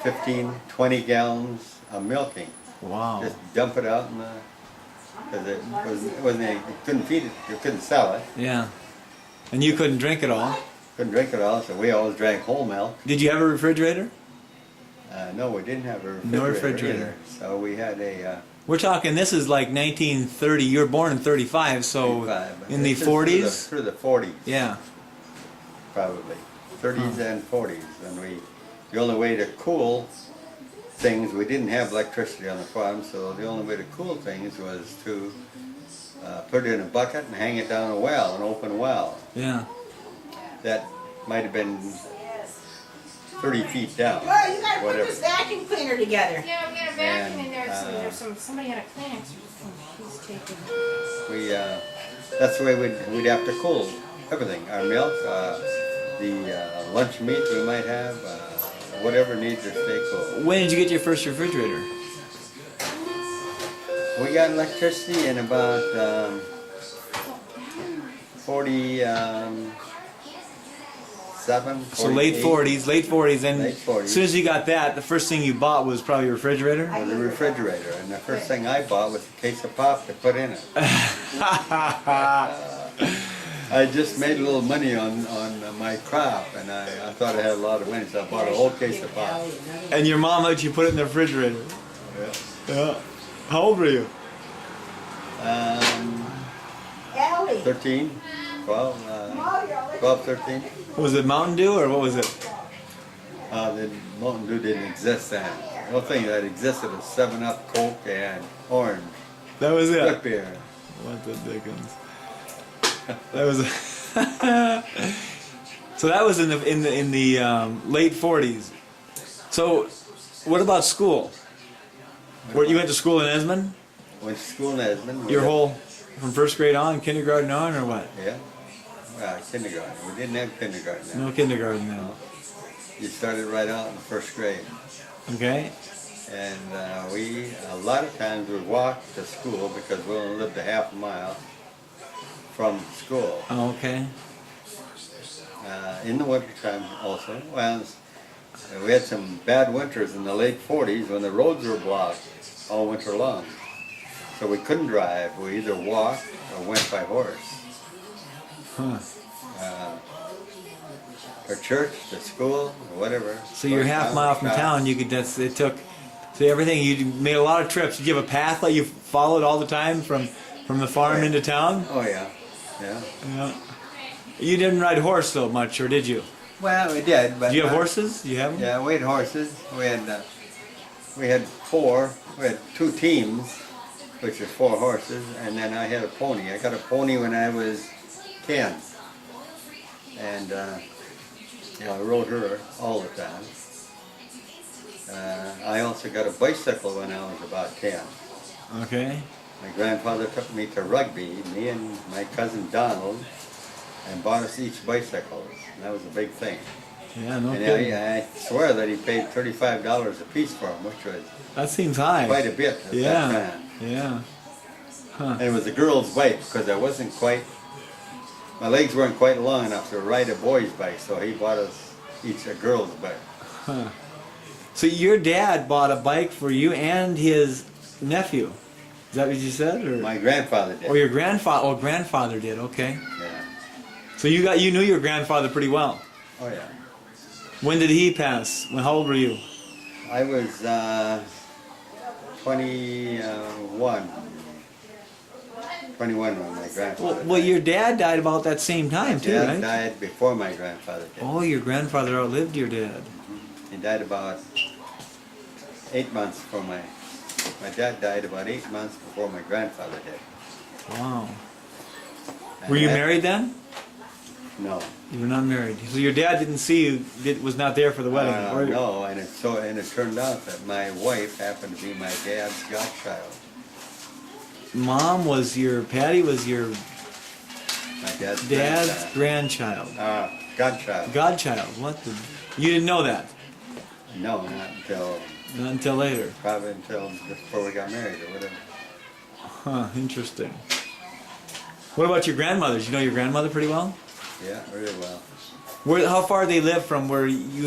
15, 20 gallons of milking. Wow. Just dump it out in the, because it wasn't any, you couldn't feed it, you couldn't sell it. Yeah. And you couldn't drink it all. Couldn't drink it all, so we always drank whole milk. Did you have a refrigerator? No, we didn't have a refrigerator. No refrigerator. Either. So we had a. We're talking, this is like 1930. You were born in 35, so 35, in the 40s? Through the 40s. Yeah. Probably. 30s and 40s. And the only way to cool things, we didn't have electricity on the farm, so the only way to cool things was to put it in a bucket and hang it down a well, an open well. Yeah. That might have been 30 feet down. Well, you gotta whatever. put this vacuum cleaner together. Yeah, we got a vacuum And, in there. Somebody had a Kleenex or something. He's taking. That's the way we'd have to cool everything. Our milk, the lunch meat we might have, whatever needs to stay cool. When did you get your first refrigerator? We got electricity in about 47, 48. So late 40s, and Late 40s. as soon as you got that, the first thing you bought was probably a refrigerator? Was a refrigerator, and the first thing I bought was a case of pop to put in it. I just made a little money on my crop, and I thought I had a lot of money, so I bought a whole case of pop. And your mom let you put it in the refrigerator? Yeah. Yeah. How old were you? Ellie. 13, 12, 13. Was it Mountain Dew or what was it? The Mountain Dew didn't exist then. The only thing that existed was 7-Up, Coke, and orange. That was it. Root beer. What the dickens? That was. So that was in the late 40s. So, what about school? Where you went to school in Esmond? Went to school in Esmond. Your whole from first grade on, kindergarten on, or what? Yeah. Kindergarten. We didn't have kindergarten then. No kindergarten then. You started right out in the first grade. Okay. And a lot of times we walked to school because we only lived a half a mile from school. Oh, okay. In the winter time also. Well, we had some bad winters in the late 40s when the roads were blocked all winter long. So we couldn't drive. We either walked or went by horse. Huh. For church, to school, or whatever. So you're half mile from town. You could. It took. So everything. You made a lot of trips. Did you have a path that you followed all the time from the farm into town? Oh yeah, yeah. Yeah. You didn't ride horse so much, or did you? Well, we did, but. Do you have horses? You have them? Yeah, we had horses. We had four. We had 2 teams, which is 4 horses, and then I had a pony. I got a pony when I was 10, and I rode her all the time. I also got a bicycle when I was about 10. Okay. My grandfather took me to rugby, me and my cousin Donald, and bought us each bicycles. And that was a big thing. Yeah, no And kidding. I swear that he paid $35 a piece for them, which was That seems high. quite a bit at that time. Yeah. And it was a girl's bike because I wasn't quite, my legs weren't quite long enough to ride a boy's bike, so he bought us each a girl's bike. Huh. So your dad bought a bike for you and his nephew. Is that what you said? Or? My grandfather did. Oh, your grandfather. Oh, grandfather did. Okay. Yeah. So you knew your grandfather pretty well. Oh yeah. When did he pass? How old were you? I was 21. 21 when my grandfather Well, died. your dad died about that same time too, Dad right? died before my grandfather did. Oh, your grandfather outlived your dad. He died about 8 months before my dad died about 8 months before my grandfather did. Wow. And Were you that- married then? No. You were not married. So your dad didn't see you. Was not there for the wedding. or- No, and it turned out that my wife happened to be my dad's godchild. Mom was Patty was your My dad's dad's grandchild. godchild. Godchild. What the? You didn't know that? No, not until Not until later. probably until just before we got married or whatever. Huh, interesting. What about your grandmother? Did you know your grandmother pretty well? Yeah, really well. How far they live from where you